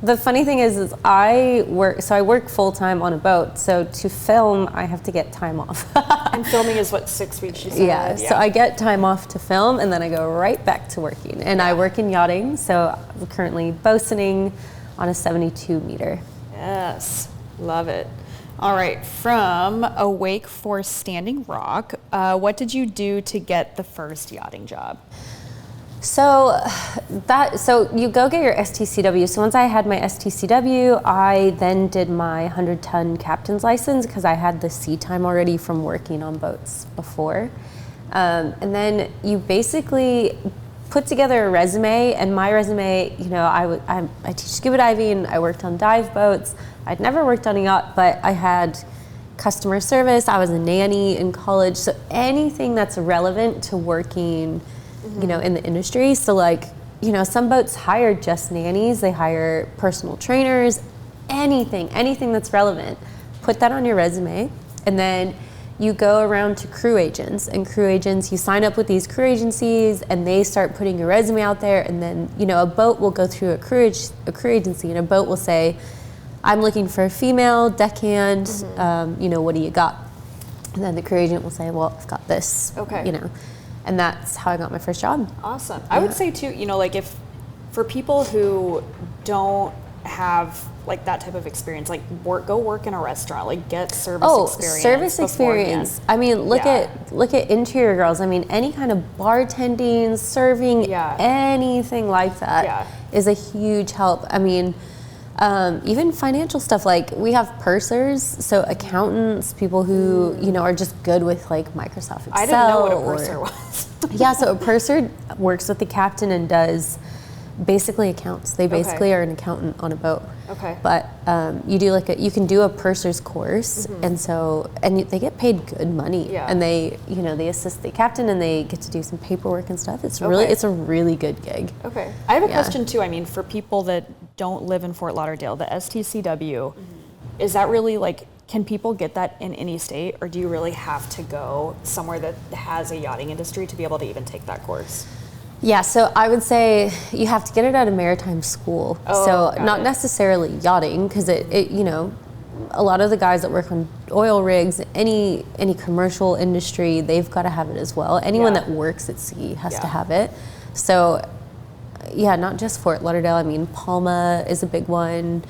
Speaker 1: the funny thing is I work. So I work full time on a boat. So to film, I have to get time off.
Speaker 2: And filming is what, 6 weeks? You said.
Speaker 1: Yeah. So I get time off to film, and then I go right back to working. And I work in yachting. So I'm currently bosuning on a 72 meter.
Speaker 2: Yes, love it. All right, from Awake for Standing Rock, what did you do to get the first yachting job?
Speaker 1: So you go get your STCW. So once I had my STCW, I then did my 100-ton captain's license because I had the sea time already from working on boats before. And then you basically put together a resume, and my resume, you know, I teach scuba diving, I worked on dive boats. I'd never worked on a yacht, but I had customer service, I was a nanny in college, so anything that's relevant to working, you know, in the industry. So like, you know, some boats hire just nannies, they hire personal trainers, anything that's relevant. Put that on your resume, and then you go around to crew agents, and crew agents, you sign up with these crew agencies, and they start putting your resume out there, and then, you know, a boat will go through a crew agency, and a boat will say, I'm looking for a female deckhand, you know, what do you got? And then the crew agent will say, well, I've got this, you know, and that's how I got my first job.
Speaker 2: Awesome. I would say too, you know, like if, for people who don't have like that type of experience, like go work in a restaurant, like get service experience.
Speaker 1: Service experience. I mean, look at interior girls. I mean, any kind of bartending, serving, anything like that is a huge help. I mean, even financial stuff, like we have pursers, so accountants, people who, you know, are just good with like Microsoft Excel.
Speaker 2: I didn't know what a purser was.
Speaker 1: Yeah, so a purser works with the captain and does basically accounts. They basically are an accountant on a boat. Okay. But you do like you can do a purser's course, and so they get paid good money. Yeah. And they, you know, they assist the captain, and they get to do some paperwork and stuff. It's it's a really good gig.
Speaker 2: Okay. I have a question too. I mean, for people that don't live in Fort Lauderdale, the STCW, is that really like, can people get that in any state, or do you really have to go somewhere that has a yachting industry to be able to even take that course?
Speaker 1: Yeah, so I would say you have to get it at a maritime school. Not necessarily yachting, because it, you know, a lot of the guys that work on oil rigs, any commercial industry, they've got to have it as well. Anyone that works at sea has to have it. So, yeah, not just Fort Lauderdale. I mean, Palma is a big one.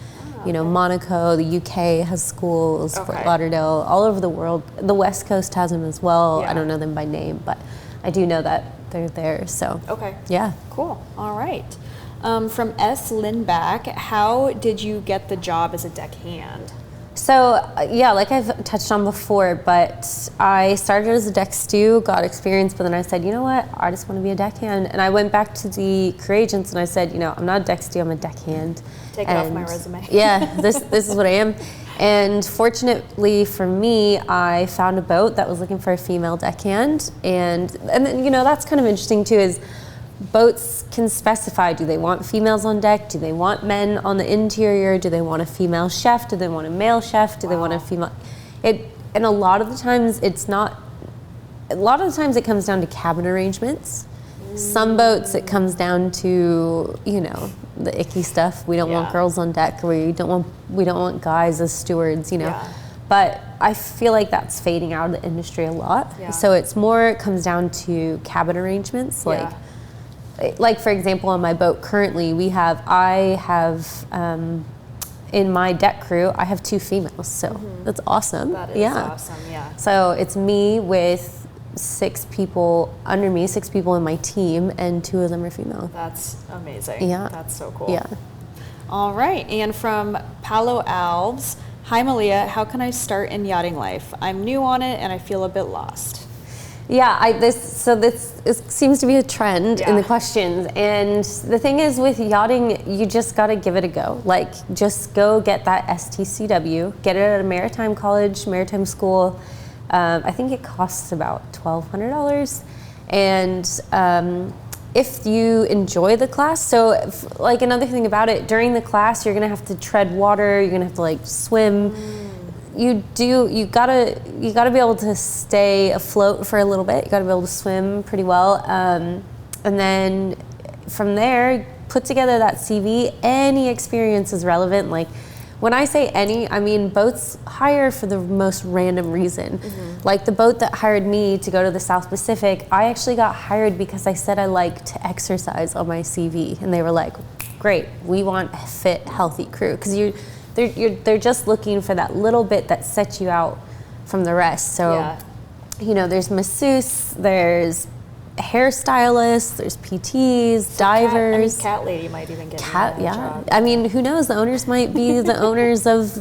Speaker 1: You know, Monaco, the UK has schools, Fort Lauderdale, all over the world. The West Coast has them as well. I don't know them by name, but I do know that they're there, so. Yeah.
Speaker 2: Cool, all right. From S. Lindback, how did you get the job as a deckhand?
Speaker 1: So, yeah, like I've touched on before, but I started as a deck stew, got experience, but then I said, you know what, I just want to be a deckhand. And I went back to the crew agents and I said, you know, I'm not a deck stew, I'm a deckhand.
Speaker 2: Take it off my resume.
Speaker 1: Yeah, this is what I am. And fortunately for me, I found a boat that was looking for a female deckhand. And then, you know, that's kind of interesting too, is boats can specify, do they want females on deck? Do they want men on the interior? Do they want a female chef? Do they want a male chef? Do they want a female? And a lot of the times it's not, a lot of the times it comes down to cabin arrangements. Some boats it comes down to, you know, the icky stuff. We don't want girls on deck, or we don't want guys as stewards, you know. But I feel like that's fading out of the industry a lot. So it's more, it comes down to cabin arrangements, like for example, on my boat currently, I have in my deck crew, I have 2 females, so that's awesome.
Speaker 2: That is awesome, yeah.
Speaker 1: So it's me with 6 people under me, 6 people in my team, and 2 of them are female.
Speaker 2: That's amazing.
Speaker 1: Yeah.
Speaker 2: That's so cool.
Speaker 1: Yeah.
Speaker 2: All right, and from Palo Alves, hi Malia, how can I start in yachting life? I'm new on it and I feel a bit lost. Yeah, this seems to be a trend in the questions. And the thing is with yachting, you just got to give it a go. Like, just go get that STCW, get it at a maritime college, maritime school. I think it costs about $1,200. And if you enjoy the class, so like another thing about it, during the class, you're gonna have to tread water, you're gonna have to like swim.
Speaker 1: you gotta be able to stay afloat for a little bit. You gotta be able to swim pretty well, and then from there, put together that CV. Any experience is relevant. Like when I say any, I mean boats hire for the most random reason. Like the boat that hired me to go to the South Pacific, I actually got hired because I said I like to exercise on my CV, and they were like, "Great, we want a fit, healthy crew," because they're just looking for that little bit that sets you out from the rest. So, you know, there's masseuse, there's hairstylists, there's PTs, divers.
Speaker 2: Cat lady might even get
Speaker 1: job. I mean, who knows? The owners might be the owners of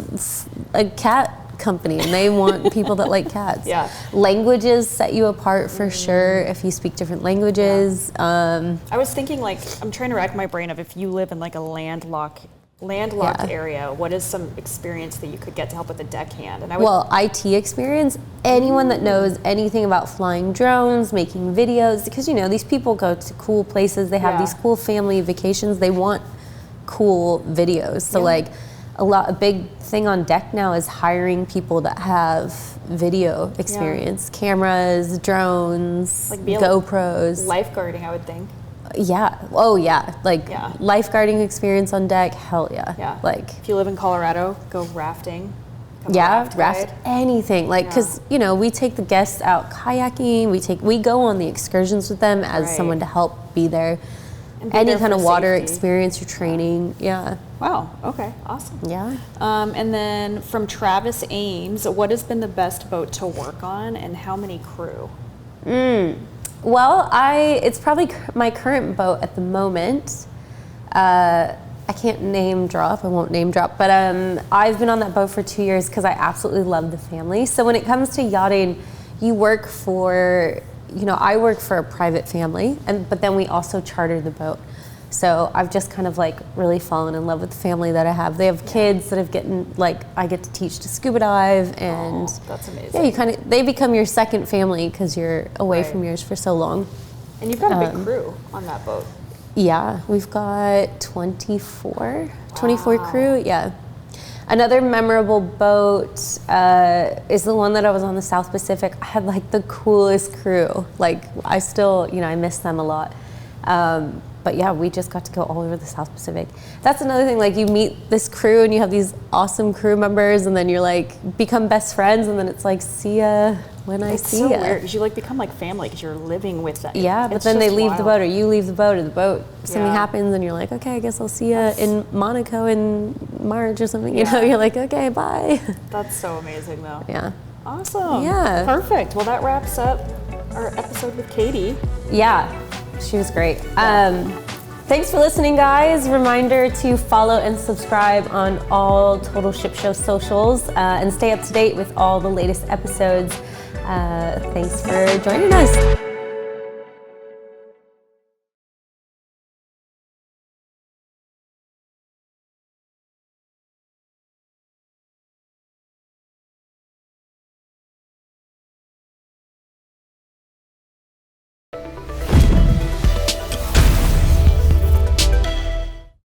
Speaker 1: a cat company, and they want people that like cats. Languages set you apart for sure if you speak different languages.
Speaker 2: I was thinking, like, I'm trying to rack my brain of if you live in like a landlocked area, what is some experience that you could get to help with a deckhand? And
Speaker 1: IT experience, anyone that knows anything about flying a making videos, because you know, these people go to cool places, they have these cool family vacations, they want cool videos. So like a big thing on deck now is hiring people that have video experience, cameras, drones, like GoPros.
Speaker 2: Lifeguarding, I would think.
Speaker 1: Lifeguarding experience on deck, hell yeah. Like
Speaker 2: if you live in Colorado, go rafting.
Speaker 1: Raft anything, like, because you know, we take the guests out kayaking, we go on the excursions with them as someone to help be there. Any kind of water experience or training.
Speaker 2: Wow, okay, awesome. And then from Travis Ames, what has been the best boat to work on, and how many crew?
Speaker 1: Well, it's probably my current boat at the moment. I can't name drop, I won't name drop, but I've been on that boat for 2 years because I absolutely love the family. So when it comes to yachting, you work for, you know, I work for a private family, but then we also charter the boat. So I've just kind of like really fallen in love with the family that I have. They have kids that have I get to teach to scuba dive, and
Speaker 2: that's amazing.
Speaker 1: Yeah, they become your second family because you're away from yours for so long.
Speaker 2: And you've got a big crew on that boat.
Speaker 1: Yeah, we've got 24 crew, Another memorable boat is the one that I was on the South Pacific. I had like the coolest crew. Like I still, you know, I miss them a lot. But yeah, we just got to go all over the South Pacific. That's another thing, like you meet this crew and you have these awesome crew members, and then you're like, become best friends, and then it's like, see ya when I see ya.
Speaker 2: It's so weird, because you like become like family, because you're living with them.
Speaker 1: Yeah, but then they leave the boat, or you leave the boat, something happens, and you're like, okay, I guess I'll see ya in Monaco in March or something, you know, you're like, okay, bye.
Speaker 2: That's so amazing though.
Speaker 1: Yeah.
Speaker 2: Awesome.
Speaker 1: Yeah.
Speaker 2: Perfect. Well, that wraps up our episode with Katie.
Speaker 1: Yeah. She was great. Thanks for listening, guys. Reminder to follow and subscribe on all Total Ship Show socials, and stay up to date with all the latest episodes. Thanks for joining us.